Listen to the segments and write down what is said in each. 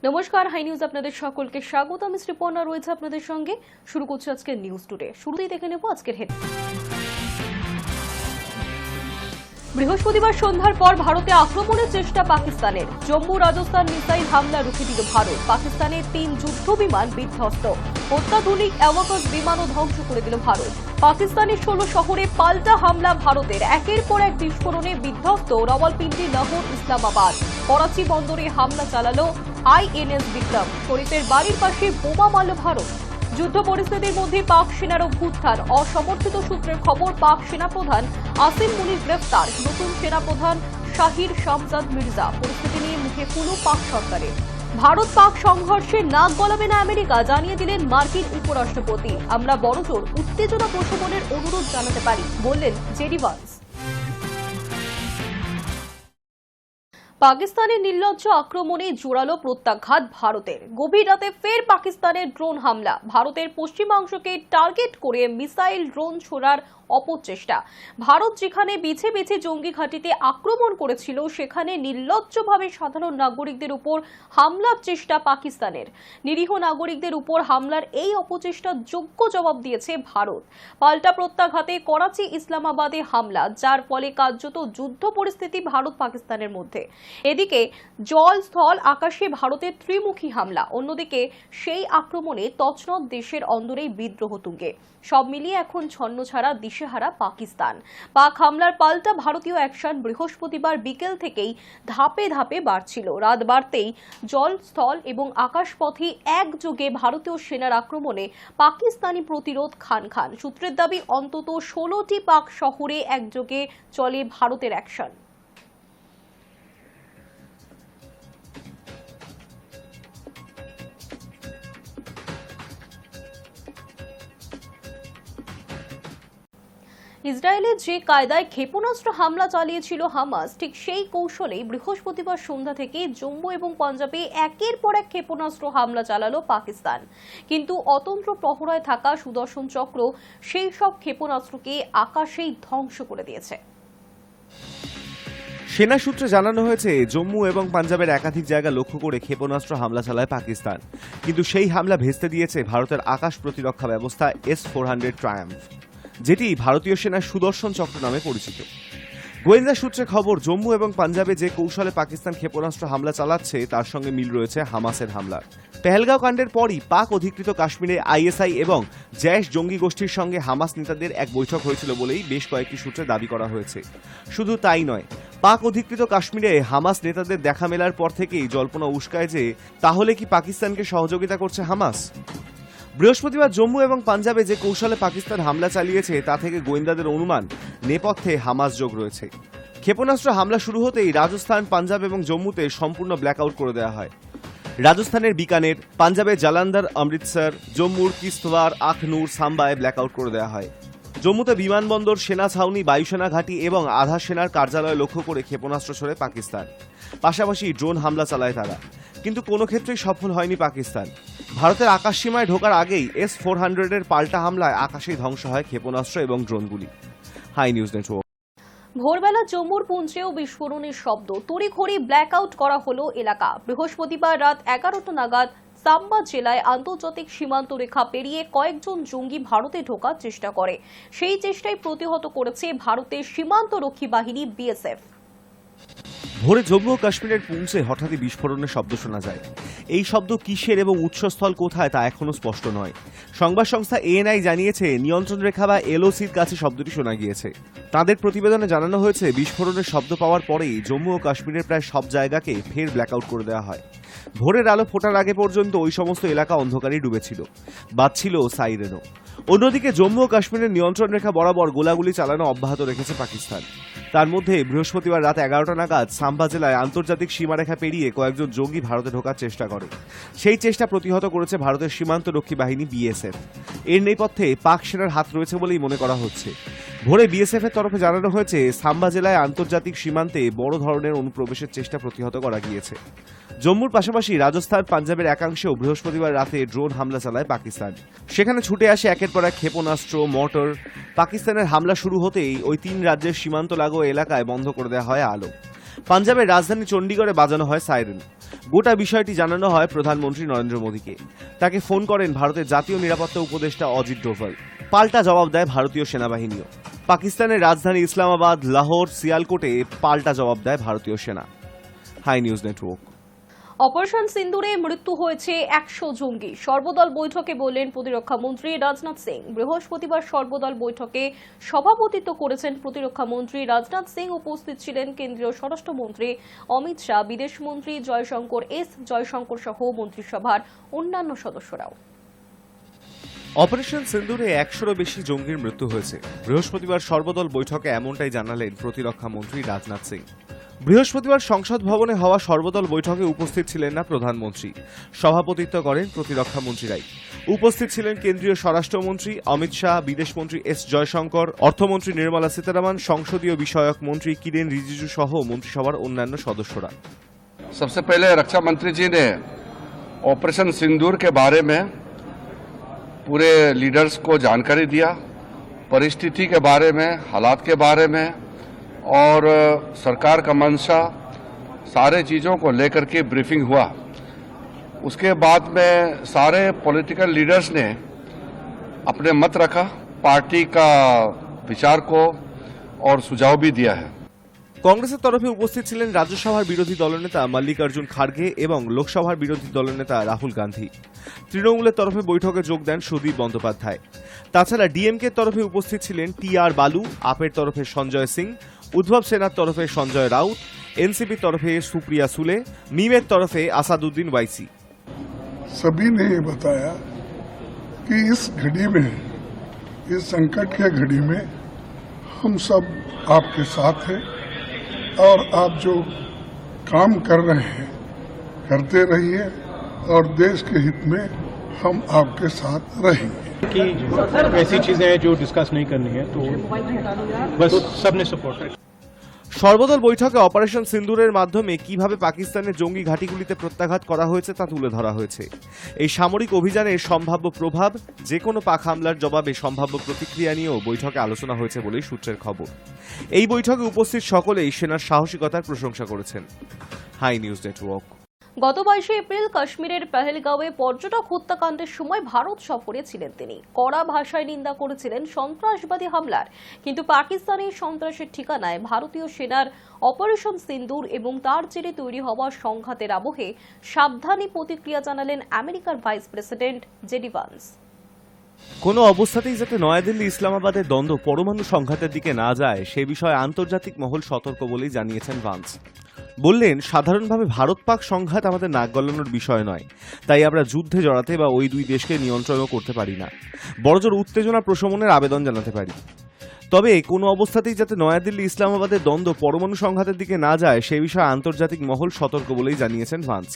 নমস্কার, high news আপনাদের সকলকে স্বাগত। আমি শ্রীপর্ণা রয়েছে আপনাদের সঙ্গে। শুরু করছি আজকের নিউজ টুডে। শুরুতেই দেখে নেব আজকের হেডলাইন। বৃহস্পতিবার সন্ধ্যার পর ভারতে আক্রমণের চেষ্টা পাকিস্তানের। জম্মু রাজস্থান মিসাইল হামলা রুখে দিল ভারত। পাকিস্তানের 3 যুদ্ধ বিমান বিধ্বস্ত। অত্যাধুনিক অ্যাওয়াকাশ বিমানও ধ্বংস করে দিল ভারত। পাকিস্তানের 16 শহরে পাল্টা হামলা ভারতের। একের পর এক বিস্ফোরণে বিধ্বস্ত রাওয়ালপিন্ডি, লাহোর, ইসলামাবাদ। করাচি বন্দরে হামলা চালালো আইএনএস বিক্রম। শরীফের বাড়ির পাশে বোমা মারল ভারত। যুদ্ধ পরিস্থিতির মধ্যে পাক সেনার অভ্যুত্থান। অসমর্থিত সূত্রের খবর, পাক সেনাপ্রধান আসিম মুনির গ্রেফতার। নতুন সেনাপ্রধান শাহির শামজাদ মির্জা। পরিস্থিতি নিয়ে মুখে ফুলো পাক সরকারের। ভারত পাক সংঘর্ষে নাক গলাবে না আমেরিকা, জানিয়ে দিলেন মার্কিন উপরাষ্ট্রপতি। আমরা বড়জোর উত্তেজনা প্রশমনের অনুরোধ জানাতে পারি, বললেন জেডি ভান্স। পাকিস্তানের নির্লজ্জ আক্রমণে জোরালো প্রত্যাঘাত ভারতের। গভীর রাতে ফের পাকিস্তানের ড্রোন হামলা। ভারতের পশ্চিমাংশকে টার্গেট করে মিসাইল, ড্রোন ছোড়ার অপচেষ্টা। ভারত যেখানে বেছে বেছে জঙ্গি ঘাঁটিতে আক্রমণ করেছিল, সেখানে নির্লজ্জভাবে সাধারণ নাগরিকদের উপর হামলার চেষ্টা পাকিস্তানের। নিরীহ নাগরিকদের উপর হামলার এই অপচেষ্টার যোগ্য জবাব দিয়েছে ভারত। পাল্টা প্রত্যাঘাতে করাচি, ইসলামাবাদে হামলা, যার ফলে কার্যত যুদ্ধ পরিস্থিতি ভারত পাকিস্তানের মধ্যে। এদিকে জল, স্থল, আকাশে ভারতের ত্রিমুখী হামলা। অন্যদিকে সেই আক্রমণে তছনছ দেশের অন্দরেই বিদ্রোহ তুঙ্গে। সব মিলিয়ে এখন ছন্নছাড়া, দিশেহারা পাকিস্তান। পাক হামলার পাল্টা ভারতীয় অ্যাকশন বৃহস্পতিবার বিকেল থেকেই ধাপে ধাপে বাড়ছিল। রাত বাড়তেই জল, স্থল এবং আকাশপথে একযোগে ভারতীয় সেনার আক্রমণে পাকিস্তানি প্রতিরোধ খান খান। সূত্রের দাবি, অন্তত 16টি পাক শহরে একযোগে চলে ভারতের অ্যাকশন। ইসরায়েলে যে কায়দায় ক্ষেপণাস্ত্র হামলা চালিয়েছিল হামাস, ঠিক সেই কৌশলেই বৃহস্পতিবার সন্ধ্যা থেকে জম্মু এবং পাঞ্জাবে একের পর এক ক্ষেপণাস্ত্র হামলা চালালো পাকিস্তান। কিন্তু অতন্ত্র প্রহরায় থাকা সুদর্শন চক্র সেই সব ক্ষেপণাস্ত্রকে আকাশেই ধ্বংস করে দিয়েছে। সেনা সূত্রে জানানো হয়েছে, জম্মু এবং পাঞ্জাবের একাধিক জায়গা লক্ষ্য করে ক্ষেপণাস্ত্র হামলা চালায় পাকিস্তান। কিন্তু সেই হামলা ভেস্তে দিয়েছে ভারতের আকাশ প্রতিরক্ষা ব্যবস্থা S-400 ট্রায়াম্ফ, যেটি ভারতীয় সেনার সুদর্শন চক্র নামে পরিচিত। গোয়েন্দা সূত্রে খবর, জম্মু এবং পাঞ্জাবে যে কৌশলে পাকিস্তান ক্ষেপণাস্ত্র হামলা চালাচ্ছে, তার সঙ্গে মিল রয়েছে হামাসের হামলার। পেহেলগাঁও কাণ্ডের পরই পাক অধিকৃত কাশ্মীরে আইএসআই এবং জৈশ জঙ্গি গোষ্ঠীর সঙ্গে হামাস নেতাদের এক বৈঠক হয়েছিল বলেই বেশ কয়েকটি সূত্রে দাবি করা হয়েছে। শুধু তাই নয়, পাক অধিকৃত কাশ্মীরে হামাস নেতাদের দেখা মেলার পর থেকেই জল্পনা উস্কায় যে তাহলে কি পাকিস্তানকে সহযোগিতা করছে হামাস। বৃহস্পতিবার জম্মু এবং পাঞ্জাবে যে কৌশলে পাকিস্তান হামলা চালিয়েছে, তা থেকে গোয়েন্দাদের অনুমান নেপথ্যে হামাস যোগ রয়েছে। ক্ষেপণাস্ত্র হামলা শুরু হতেই রাজস্থান, পাঞ্জাব এবং জম্মুতে সম্পূর্ণ ব্ল্যাকআউট করে দেওয়া হয়। রাজস্থানের বিকানের, পাঞ্জাবের জালান্ধার, অমৃতসর, জম্মুর কিস্তওয়ার, আখনুর, সাম্বায় ব্ল্যাকআউট করে দেওয়া হয়। জম্মুতে বিমানবন্দর, সেনা ছাউনি, বায়ুসেনা ঘাঁটি এবং আধা সেনার কার্যালয় লক্ষ্য করে ক্ষেপণাস্ত্র ছোড়ে পাকিস্তান। পাশাপাশি ড্রোন হামলা চালায় তারা, কিন্তু কোনো ক্ষেত্রেই সফল হয়নি পাকিস্তান। ভারতের আকাশ সীমায় ঢোকার আগেই S-400 পাল্টা হামলায় আকাশেই ধ্বংস হয় ক্ষেপণাস্ত্র এবং ড্রোনগুলি। High news network. ভোরবেলা জম্মুর পুঞ্চেও বিস্ফোরণের শব্দ। তড়িঘড়ি ব্ল্যাকআউট করা হলো এলাকা। বৃহস্পতিবার রাত 11টা নাগাদ সাম্বা জেলায় আন্তর্জাতিক সীমান্ত রেখা পেরিয়ে কয়েকজন জঙ্গি ভারতে ঢোকার চেষ্টা করে। সেই চেষ্টাই প্রতিহত করেছে ভারতের সীমান্তরক্ষী বাহিনী BSF। ভোরে জম্মু ও কাশ্মীরের পুঞ্চে হঠাৎই বিস্ফোরণের শব্দ শোনা যায়। এই শব্দ কিসের এবং উৎসস্থল কোথায়, তা এখনো স্পষ্ট নয়। সংবাদ সংস্থা ANI জানিয়েছে, নিয়ন্ত্রণ রেখা বা LOCর কাছে শব্দটি শোনা গিয়েছে। তাদের প্রতিবেদনে জানানো হয়েছে, বিস্ফোরণের শব্দ পাওয়ার পরেই জম্মু ও কাশ্মীরের প্রায় সব জায়গাকে ফের ব্ল্যাকআউট করে দেওয়া হয়। ভোরের আলো ফোটার আগে পর্যন্ত ওই সমস্ত এলাকা অন্ধকারেই ডুবেছিল, বাজছিল সাইরেনও। অন্যদিকে জম্মু ও কাশ্মীরের নিয়ন্ত্রণ রেখা বরাবর গোলাগুলি চালানো অব্যাহত রেখেছে পাকিস্তান। তার মধ্যে বৃহস্পতিবার রাত 11টা নাগাদ সাম্বা জেলায় আন্তর্জাতিক সীমারেখা পেরিয়ে কয়েকজন জঙ্গি ভারতে ঢোকার চেষ্টা করে। সেই চেষ্টা প্রতিহত করেছে ভারতের সীমান্তরক্ষী বাহিনী BSF। এর নেপথ্যে পাক সেনার হাত রয়েছে বলেই মনে করা হচ্ছে। ভোরে BSF এর তরফে জানানো হয়েছে, সাম্বা জেলায় আন্তর্জাতিক সীমান্তে বড় ধরনের অনুপ্রবেশের চেষ্টা প্রতিহত করা গিয়েছে। জম্মুর পাশাপাশি রাজস্থান, পাঞ্জাবের একাংশেও বৃহস্পতিবার রাতে ড্রোন হামলা চালায় পাকিস্তান। সেখানে ছুটে আসে একের পর এক ক্ষেপণাস্ত্র, মর্টার। পাকিস্তানের হামলা শুরু হতেই ওই 3 রাজ্যের সীমান্ত লাগোয়া এলাকায় বন্ধ করে দেওয়া হয় আলো। পাঞ্জাবের রাজধানী চণ্ডীগড়ে বাজানো হয় সাইরেন। গোটা বিষয়টি জানানো হয় প্রধানমন্ত্রী নরেন্দ্র মোদীকে। তাকে ফোন করেন ভারতের জাতীয় নিরাপত্তা উপদেষ্টা অজিত ডোভাল। পাল্টা জবাব দেয় ভারতীয় সেনাবাহিনীও। পাকিস্তানের রাজধানী ইসলামাবাদ, লাহোর, সিয়ালকোটে পাল্টা জবাব দেয় ভারতীয় সেনা। High news network. অপারেশন সিন্দুরে মৃত্যু হয়েছে 100 জঙ্গি। সর্বদল বৈঠকে বললেন প্রতিরক্ষা মন্ত্রী রাজনাথ সিং। বৃহস্পতিবার সর্বদল বৈঠকে সভাপতিত্ব করেছেন প্রতিরক্ষা মন্ত্রী রাজনাথ সিং। উপস্থিত ছিলেন কেন্দ্রীয় স্বরাষ্ট্রমন্ত্রী অমিত শাহ, বিদেশমন্ত্রী জয়শঙ্কর সহ মন্ত্রিসভার অন্যান্য সদস্যরাও। অপারেশন সিন্দুরে 100-রও বেশি জঙ্গির মৃত্যু হয়েছে। বৃহস্পতিবার সর্বদল বৈঠকে এমনটাই জানালেন প্রতিরক্ষা মন্ত্রী রাজনাথ সিং। বৃহস্পতিবার সংসদ ভবনে হওয়া সর্বদল বৈঠকে উপস্থিত ছিলেন না প্রধানমন্ত্রী। সভাপতিত্ব করেন প্রতিরক্ষা মন্ত্রীরাই। উপস্থিত ছিলেন কেন্দ্রীয় স্বরাষ্ট্রমন্ত্রী অমিত শাহ, বিদেশমন্ত্রী জয়শঙ্কর, অর্থমন্ত্রী নির্মলা সীতারামন, সংসদীয় বিষয়ক মন্ত্রী কিরেন রিজিজু সহ মন্ত্রিসভার অন্যান্য সদস্যরা। सबसे पहले रक्षा मंत्री जी ने ऑपरेशन सिंदूर के बारे में पूरे लीडर्स को जानकारी दिया, परिस्थिति के बारे में, हालात के बारे में और सरकार का मंशा, सारे चीज़ों को लेकर के ब्रीफिंग हुआ। उसके बाद में सारे पॉलिटिकल लीडर्स ने अपने मत रखा, पार्टी का विचार को और सुझाव भी दिया है। কংগ্রেসের তরফে উপস্থিত ছিলেন রাজ্যসভার বিরোধী দলনেতা মল্লিকার্জুন খার্গে এবং লোকসভার বিরোধী দলনেতা রাহুল গান্ধী। তৃণমূলের তরফে বৈঠকে যোগ দেন সুদীপ বন্দ্যোপাধ্যায়। তাছাড়া ডিএমকের তরফে উপস্থিত ছিলেন টি.আর. বালু, আপের তরফে সঞ্জয় সিং, উদ্ধব সেনার তরফে সঞ্জয় রাউত, এনসিপির তরফে সুপ্রিয়া সুলে, মিমের তরফে আসাদুদ্দিন ওয়াইসি। सभी ने ये बताया कि इस घड़ी में, इस संकट के घड़ी में हम सब आपके साथ हैं और आप जो काम कर रहे हैं करते रहिए और देश के हित में हम आपके साथ रहेंगे। कि ऐसी चीजें हैं जो डिस्कस नहीं करनी है, तो बस सबने सपोर्ट है। সর্বদল বৈঠকে অপারেশন সিন্দুরের মাধ্যমে কিভাবে পাকিস্তানের জঙ্গি ঘাঁটিগুলিতে প্রত্যাঘাত করা হয়েছে তা তুলে ধরা হয়েছে। এই সামরিক অভিযানের সম্ভাব্য প্রভাব, যে কোনো পাক হামলার জবাবে সম্ভাব্য প্রতিক্রিয়া নিয়েও বৈঠকে আলোচনা হয়েছে বলেই সূত্রের খবর। এই বৈঠকে উপস্থিত সকলেই সেনার সাহসিকতার প্রশংসা করেছেন। High news network. গত 22 এপ্রিল কাশ্মীরের পেহেলগাঁওয়ে পর্যটক হত্যাকাণ্ডের সময় ভারত সফরে ছিলেন তিনি। কড়া ভাষায় নিন্দা করেছিলেন সন্ত্রাসবাদী হামলার। কিন্তু পাকিস্তানের সন্ত্রাসের ঠিকানায় ভারতীয় সেনার অপারেশন সিন্দুর এবং তার জেরে তৈরি হওয়া সংঘাতের আবহে সাবধানী প্রতিক্রিয়া জানালেন আমেরিকার ভাইস প্রেসিডেন্ট জেডি ভান্স। কোনো অবস্থাতেই যাতে নয়াদিল্লি ইসলামাবাদের দ্বন্দ্ব পরমাণু সংঘাতের দিকে না যায় সে বিষয়ে আন্তর্জাতিক মহল সতর্ক বলেই জানিয়েছেন ভান্স। বললেন, সাধারণভাবে ভারত পাক সংঘাত আমাদের নাক গলানোর বিষয় নয়, তাই আমরা যুদ্ধে জড়াতে বা ওই দুই দেশকে নিয়ন্ত্রণও করতে পারি না, বড়জোর উত্তেজনা প্রশমনের আবেদন জানাতে পারি। তবে কোনো অবস্থাতেই যাতে নয়াদিল্লি ইসলামাবাদের দ্বন্দ্ব পরমাণু সংঘাতের দিকে না যায় সে বিষয়ে আন্তর্জাতিক মহল সতর্ক বলেই জানিয়েছেন ভান্স।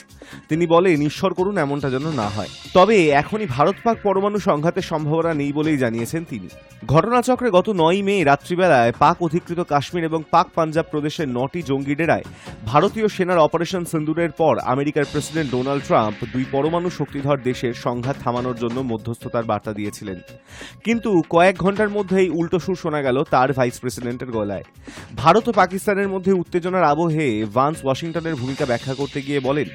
তিনি বলেন, ঈশ্বর করুন এমনটা যেন না হয়। তবে এখনই ভারত পাক পরমাণু সংঘাতের সম্ভাবনা নেই বলেই জানিয়েছেন তিনি। ঘটনাচক্রে গত 9 মে রাত্রিবেলায় পাক অধিকৃত কাশ্মীর এবং পাক পাঞ্জাব প্রদেশের 9টি জঙ্গি ডেরায় ভারতীয় সেনার অপারেশন সিন্দুরের পর আমেরিকার প্রেসিডেন্ট ডোনাল্ড ট্রাম্প দুই পরমাণু শক্তিধর দেশের সংঘাত থামানোর জন্য মধ্যস্থতার বার্তা দিয়েছিলেন। কিন্তু কয়েক ঘন্টার মধ্যেই উল্টো সুর শোনা গেল তার ভাইস প্রেসিডেন্টের গলায়। ভারত ও পাকিস্তানের মধ্যে উত্তেজনার আবহে ভান্স ওয়াশিংটনের ভূমিকা ব্যাখ্যা করতে গিয়ে বলেন,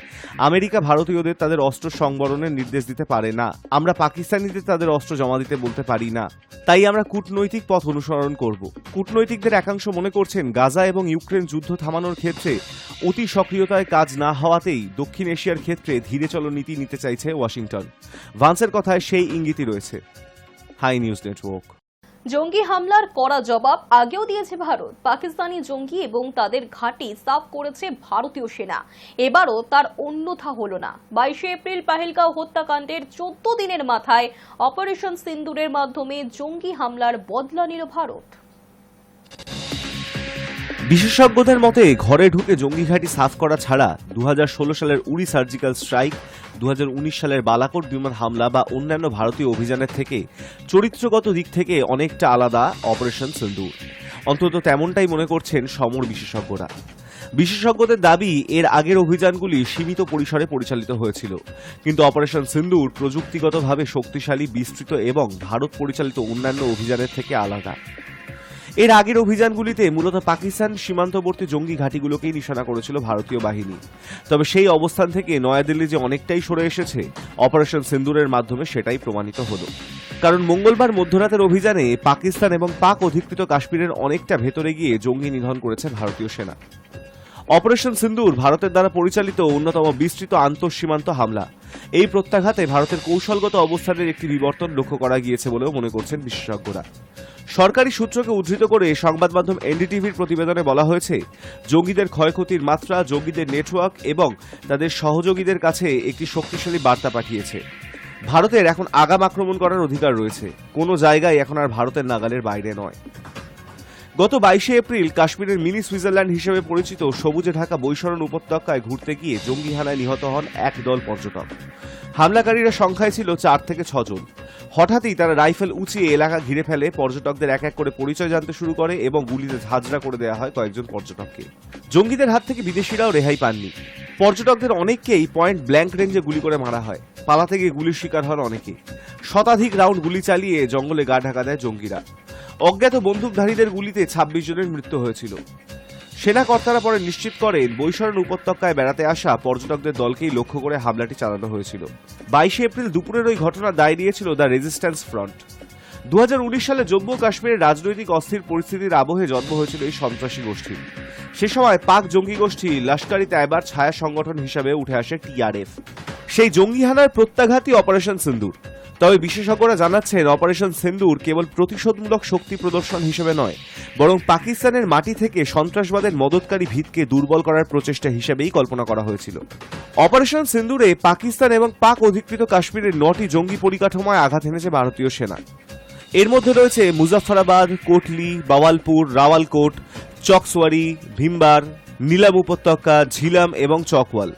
আমেরিকা ভারতীয়দের তাদের অস্ত্র সংবরণের নির্দেশ দিতে পারে না, আমরা পাকিস্তানিদের তাদের অস্ত্র জমা দিতে বলতে পারি না, তাই আমরা কূটনৈতিক পথ অনুসরণ করব। কূটনৈতিকদের একাংশ মনে করছেন গাজা এবং ইউক্রেন যুদ্ধ থামানোর ক্ষেত্রে অতি সক্রিয়তায় কাজ না হওয়াতেই দক্ষিণ এশিয়ার ক্ষেত্রে ধীরে চলো নীতি নিতে চাইছে ওয়াশিংটন। ভান্সের কথায় সেই ইঙ্গিতই রয়েছে। High news network. জঙ্গি হামলার কড়া জবাব আগেও দিয়েছে ভারত। পাকিস্তানি জঙ্গি এবং তাদের ঘাঁটি সাফ করেছে ভারতীয় সেনা। এবারও তার অন্যথা হলো না। 22 এপ্রিল পেহেলগাঁও হত্যাকাণ্ডের 14 দিনের মাথায় অপারেশন সিন্দুরের মাধ্যমে জঙ্গি হামলার বদলা নিল ভারত। বিশেষজ্ঞদের মতে ঘরে ঢুকে জঙ্গি ঘাঁটি সাফ করা ছাড়া 2016 সালের উরি সার্জিক্যাল স্ট্রাইক, 2019 সালের বালাকোট বিমান হামলা বা অন্যান্য ভারতীয় অভিযানের থেকে চরিত্রগত দিক থেকে অনেকটা আলাদা অপারেশন সিন্দুর। অন্তত তেমনটাই মনে করছেন সমর বিশেষজ্ঞরা। বিশেষজ্ঞদের দাবি, এর আগের অভিযানগুলি সীমিত পরিসরে পরিচালিত হয়েছিল, কিন্তু অপারেশন সিন্দুর প্রযুক্তিগতভাবে শক্তিশালী, বিস্তৃত এবং ভারত পরিচালিত অন্যান্য অভিযানের থেকে আলাদা। এর আগের অভিযানগুলিতে মূলত পাকিস্তান সীমান্তবর্তী জঙ্গি ঘাঁটিগুলোকেই নিশানা করেছিল ভারতীয় বাহিনী। তবে সেই অবস্থান থেকে নয়াদিল্লি যে অনেকটাই সরে এসেছে অপারেশন সিন্দুরের মাধ্যমে সেটাই প্রমাণিত হলো। কারণ মঙ্গলবার মধ্যরাতের অভিযানে পাকিস্তান এবং পাক অধিকৃত কাশ্মীরের অনেকটা ভেতরে গিয়ে জঙ্গি নিধন করেছে ভারতীয় সেনা। অপারেশন সিন্দুর ভারতের দ্বারা পরিচালিত অন্যতম বিস্তৃত আন্তঃসীমান্ত হামলা। এই প্রত্যাঘাতে ভারতের কৌশলগত অবস্থানের একটি বিবর্তন লক্ষ্য করা গিয়েছে বলেও মনে করছেন বিশেষজ্ঞরা। সরকারি সূত্রকে উদ্ধৃত করে সংবাদ মাধ্যম এনডিটিভির প্রতিবেদনে বলা হয়েছে, জঙ্গিদের ক্ষয়ক্ষতির মাত্রা জঙ্গিদের নেটওয়ার্ক এবং তাদের সহযোগীদের কাছে একটি শক্তিশালী বার্তা পাঠিয়েছে। ভারতের এখন আগাম আক্রমণ করার অধিকার রয়েছে, কোনো জায়গায় এখন আর ভারতের নাগালের বাইরে নয়। গত 22শে এপ্রিল কাশ্মীরের মিনি সুইজারল্যান্ড হিসেবে পরিচিত সবুজে ঢাকা বৈশরণ উপত্যকায় ঘুরতে গিয়ে জঙ্গি হানায় নিহত হন এক দল পর্যটক। হামলাকারীরা সংখ্যায় ছিল 4 থেকে 6 জন। হঠাৎই তারা রাইফেল উঁচিয়ে এলাকা ঘিরে ফেলে, পর্যটকদের এক এক করে পরিচয় জানতে শুরু করে এবং গুলিতে ঝাঁঝরা করে দেওয়া হয় কয়েকজন পর্যটককে। জঙ্গিদের হাত থেকে বিদেশিরাও রেহাই পাননি। পর্যটকদের অনেককেই পয়েন্ট ব্ল্যাঙ্ক রেঞ্জে গুলি করে মারা হয়। পালাতে গিয়ে গুলির শিকার হন অনেকে। শতাধিক রাউন্ড গুলি চালিয়ে জঙ্গলে গা ঢাকা দেয় জঙ্গিরা। অজ্ঞাত বন্দুকধারীদের গুলিতে 26 জনের মৃত্যু হয়েছিল। সেনা কর্তারা পরে নিশ্চিত করেন বৈশরণ উপত্যকায় বেড়াতে আসা পর্যটকদের দলকেই লক্ষ্য করে হামলাটি চালানো হয়েছিল। 22শে এপ্রিল দুপুরের ওই ঘটনার দায় নিয়েছিল দ্য রেজিস্ট্যান্স ফ্রন্ট। 2019 সালে জম্মু ও কাশ্মীরের রাজনৈতিক অস্থির পরিস্থিতির আবহে জন্ম হয়েছিল এই সন্ত্রাসী গোষ্ঠীর। সে সময় পাক জঙ্গি গোষ্ঠী লস্কর ই তয়বার ছায়া সংগঠন হিসাবে উঠে আসে টিআরএফ। সেই জঙ্গি হানার প্রত্যাঘাতই অপারেশন সিন্দুর। তবে বিশেষজ্ঞরা জানাচ্ছেন, অপারেশন সিন্দুর কেবল প্রতিশোধমূলক শক্তি প্রদর্শন হিসেবে নয়, বরং পাকিস্তানের মাটি থেকে সন্ত্রাসবাদের মদতকারী ভিতকে দুর্বল করার প্রচেষ্টা হিসেবেই কল্পনা করা হয়েছিল। অপারেশন সিন্দুরে পাকিস্তান এবং পাক অধিকৃত কাশ্মীরের 9টি জঙ্গি পরিকাঠামোয় আঘাত এনেছে ভারতীয় সেনা। এর মধ্যে রয়েছে মুজাফফরাবাদ, কোটলি, বাওয়ালপুর, রাওয়ালকোট, চকসওয়ারি, ভীমবার, নীলাম উপত্যকা, ঝিলাম এবং চকওয়াল।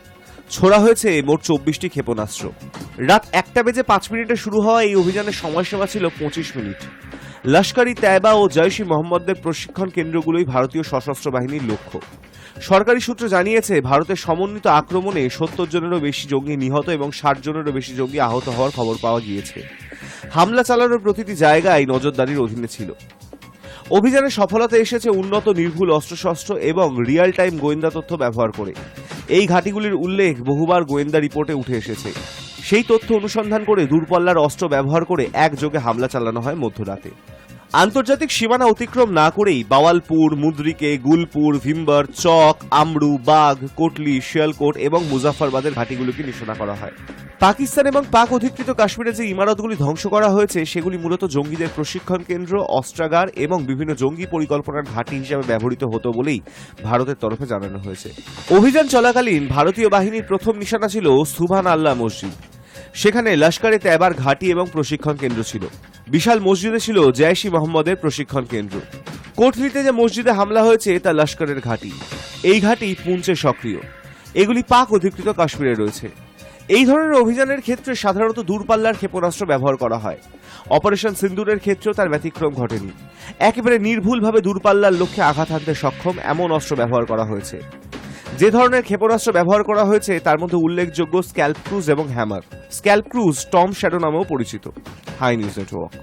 ছোড়া হয়েছে মোট 24টি ক্ষেপণাস্ত্র। রাত 1:05 শুরু হওয়া এই অভিযানের সময়সীমা ছিল 25 মিনিট। লস্কর ই তয়বা ও জৈশ-ই মোহাম্মদের প্রশিক্ষণ কেন্দ্রগুলোই ভারতীয় সশস্ত্র বাহিনীর লক্ষ্য। সরকারি সূত্র জানিয়েছে, ভারতের সমন্বিত আক্রমণে 70 জনেরও বেশি জঙ্গি নিহত এবং 60 জনেরও বেশি জঙ্গি আহত হওয়ার খবর পাওয়া গিয়েছে। হামলা চালানোর প্রতিটি জায়গায় নজরদারির অধীনে ছিল। অভিযানের সফলতা এসেছে উন্নত নির্ভুল অস্ত্রশস্ত্র এবং রিয়েল টাইম গোয়েন্দা তথ্য ব্যবহার করে। এই ঘাঁটিগুলির উল্লেখ বহুবার গোয়েন্দা রিপোর্টে উঠে এসেছে। সেই তথ্য অনুসন্ধান করে দূরপাল্লার অস্ত্র ব্যবহার করে একযোগে হামলা চালানো হয় মধ্যরাতে। আন্তর্জাতিক সীমানা অতিক্রম না করেই বাওয়ালপুর, মুদ্রিকে, গুলপুর, ভীমবার, চক, আমরু, বাঘ, কোটলি, শিয়ালকোট এবং মুজাফফরবাদের ঘাঁটিগুলোকে নিশানা করা হয়। পাকিস্তান এবং পাক অধিকৃত কাশ্মীরে যে ইমারতগুলি ধ্বংস করা হয়েছে সেগুলি মূলত জঙ্গিদের প্রশিক্ষণ কেন্দ্র, অস্ত্রাগার এবং বিভিন্ন জঙ্গি পরিকল্পনার ঘাঁটি হিসেবে ব্যবহৃত হতো বলেই ভারতের তরফে জানানো হয়েছে। অভিযান চলাকালীন ভারতীয় বাহিনীর প্রথম নিশানা ছিল সুবহান আল্লাহ মসজিদ। সেখানে লস্কর ই তয়বার ঘাঁটি এবং প্রশিক্ষণ কেন্দ্র ছিল। বিশাল মসজিদে ছিল জৈশ-ই মোহাম্মদের প্রশিক্ষণ কেন্দ্র। কোটলিতে যে মসজিদে হামলা হয়েছে তা লস্করের ঘাঁটি। এই ঘাঁটি পুঞ্চে সক্রিয়। এগুলি পাক অধিকৃত কাশ্মীরে রয়েছে। এই ধরনের অভিযানের ক্ষেত্রে সাধারণত দূরপাল্লার ক্ষেপণাস্ত্র ব্যবহার করা হয়। অপারেশন সিন্দুরের ক্ষেত্রেও তার ব্যতিক্রম ঘটেনি। একেবারে নির্ভুলভাবে দূরপাল্লার লক্ষ্যে আঘাত হানতে সক্ষম এমন অস্ত্র ব্যবহার করা হয়েছে। যে ধরনের ক্ষেপণাস্ত্র ব্যবহার করা হয়েছে তার মধ্যে উল্লেখযোগ্য স্ক্যাল্প ক্রুজ এবং Hammer. SCALP cruise Storm Shadow নামেও পরিচিত। High news network.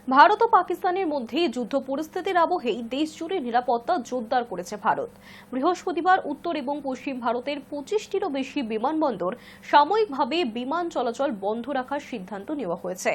ভারত ও পাকিস্তানের মধ্যে যুদ্ধ পরিস্থিতির আবহেই দেশ জুড়ে নিরাপত্তা জোরদার করেছে ভারত। বৃহস্পতিবার উত্তর এবং পশ্চিম ভারতের 25টিরও বেশি বিমানবন্দর সাময়িকভাবে বিমান চলাচল বন্ধ রাখার সিদ্ধান্ত নেওয়া হয়েছে।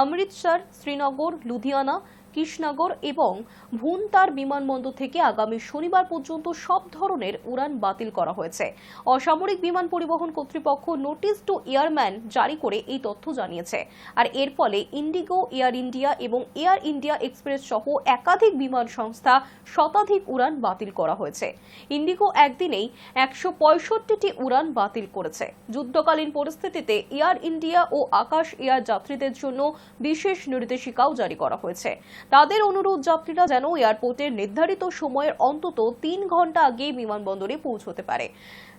অমৃতসর, শ্রীনগর, লুধিয়ানা, কৃষ্ণনগর এবং ভুনতার বিমানবন্দর থেকে আগামী শনিবার পর্যন্ত সব ধরনের উড়ান বাতিল করা হয়েছে। অসামরিক বিমান পরিবহন কর্তৃপক্ষ নোটিশ টু এয়ারম্যান জারি করে এই তথ্য জানিয়েছে। আর এর ফলে ইন্ডিগো, এয়ার ইন্ডিয়া এবং এয়ার ইন্ডিয়া এক্সপ্রেস সহ একাধিক বিমান সংস্থা শতাধিক উড়ান বাতিল করা হয়েছে। ইন্ডিগো একদিনেই 165টি উড়ান বাতিল করেছে। যুদ্ধকালীন পরিস্থিতিতে এয়ার ইন্ডিয়া ও আকাশ এয়ার যাত্রীদের জন্য বিশেষ নির্দেশিকাও জারি করা হয়েছে। তাদের অনুরোধ, যাত্রীরা যেন এয়ারপোর্টের নির্ধারিত সময়ের অন্তত 3 ঘন্টা আগে বিমানবন্দরে পৌঁছতে পারে।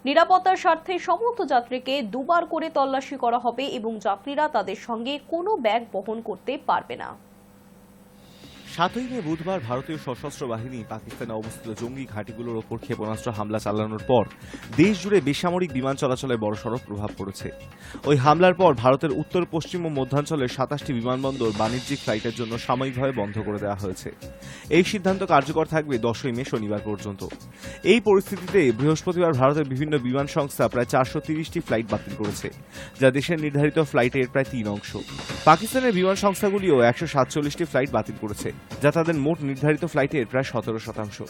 নিরাপত্তার স্বার্থে সমস্ত যাত্রীকে 2 বার করে তল্লাশি করা হবে এবং যাত্রীরা তাদের সঙ্গে কোনো ব্যাগ বহন করতে পারবে না। 7ই মে বুধবার ভারতীয় সশস্ত্র বাহিনী পাকিস্তানে অবস্থিত জঙ্গি ঘাঁটিগুলোর ওপর ক্ষেপণাস্ত্র হামলা চালানোর পর দেশ জুড়ে বেসামরিক বিমান চলাচলে বড়সড় প্রভাব পড়েছে। ওই হামলার পর ভারতের উত্তর পশ্চিম ও মধ্যাঞ্চলের 27টি বিমানবন্দর বাণিজ্যিক ফ্লাইটের জন্য সাময়িকভাবে বন্ধ করে দেওয়া হয়েছে। এই সিদ্ধান্ত কার্যকর থাকবে 10ই মে শনিবার পর্যন্ত। এই পরিস্থিতিতে বৃহস্পতিবার ভারতের বিভিন্ন বিমান সংস্থা প্রায় 430টি ফ্লাইট বাতিল করেছে, যা দেশের নির্ধারিত ফ্লাইটের প্রায় 3 অংশ। পাকিস্তানের বিমান সংস্থাগুলিও 147টি ফ্লাইট বাতিল করেছে, যা তাদের মোট নির্ধারিত ফ্লাইটের প্রায় 17%।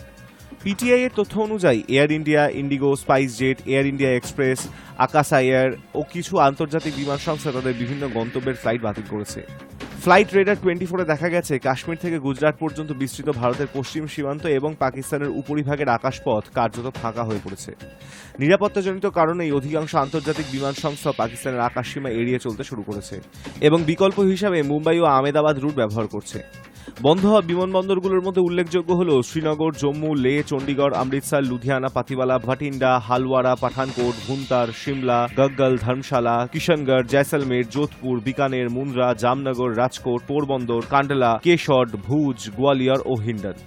পিটিআই এর তথ্য অনুযায়ী Air India, IndiGo, SpiceJet, Air India Express, Akasa Air ও কিছু আন্তর্জাতিক বিমান সংস্থা তাদের বিভিন্ন গন্তব্যের ফ্লাইট বাতিল করেছে। ফ্লাইট রেডার 24-এ দেখা গেছে কাশ্মীর থেকে গুজরাট পর্যন্ত বিস্তৃত ভারতের পশ্চিম সীমান্ত এবং পাকিস্তানের উপরিভাগের আকাশপথ কার্যত ফাঁকা হয়ে পড়েছে। নিরাপত্তাজনিত কারণেই অধিকাংশ আন্তর্জাতিক বিমান সংস্থা পাকিস্তানের আকাশসীমা এড়িয়ে চলতে শুরু করেছে এবং বিকল্প হিসাবে মুম্বাই ও আহমেদাবাদ রুট ব্যবহার করছে। বন্ধ হওয়া বিমানবন্দরগুলোর মধ্যে উল্লেখযোগ্য হল শ্রীনগর, জম্মু, লে, চণ্ডীগড়, অমৃতসর, লুধিয়ানা, পাতিওয়ালা, ভাটিন্ডা, হালওয়ারা, পাঠানকোট, ভুন্তার, শিমলা, গগ্গল, ধর্মশালা, কিশনগড়, জয়সলমের, যোধপুর, বিকানের, মুন্দ্রা, জামনগর, রাজকোট, পোরবন্দর, কান্ডলা, কেশড, ভুজ, গোয়ালিয়র ও হিন্ডন।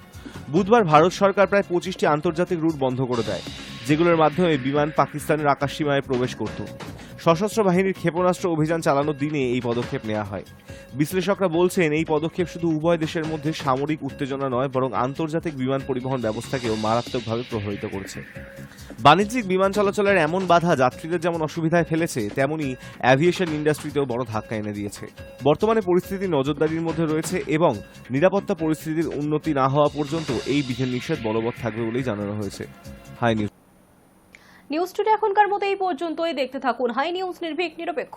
বুধবার ভারত সরকার প্রায় 25টি আন্তর্জাতিক রুট বন্ধ করে দেয়, যেগুলোর মাধ্যমে বিমান পাকিস্তানের আকাশসীমায় প্রবেশ করত। সশস্ত্র বাহিনীর ক্ষেপণাস্ত্র অভিযান চালানোর দিনে এই পদক্ষেপ নেওয়া হয়। বিশ্লেষকরা বলছেন এই পদক্ষেপ শুধু উভয় দেশের মধ্যে সামরিক উত্তেজনা নয়, বরং আন্তর্জাতিক বিমান পরিবহন ব্যবস্থাকেও মারাত্মকভাবে প্রভাবিত করেছে। বাণিজ্যিক বিমান চলাচলের এমন বাধা যাত্রীদের যেমন অসুবিধায় ফেলেছে, তেমনি অ্যাভিয়েশন ইন্ডাস্ট্রিতেও বড় ধাক্কা এনে দিয়েছে। বর্তমানে পরিস্থিতি নজরদারির মধ্যে রয়েছে এবং নিরাপত্তা পরিস্থিতির উন্নতি না হওয়া পর্যন্ত এই বিধিনিষেধ বলবৎ থাকবে বলেই জানানো হয়েছে। হাই নিউজ নিউজ টুডে এখনকার মতো এই পর্যন্তই। দেখতে থাকুন হাই নিউজ, নির্ভীক, নিরপেক্ষ।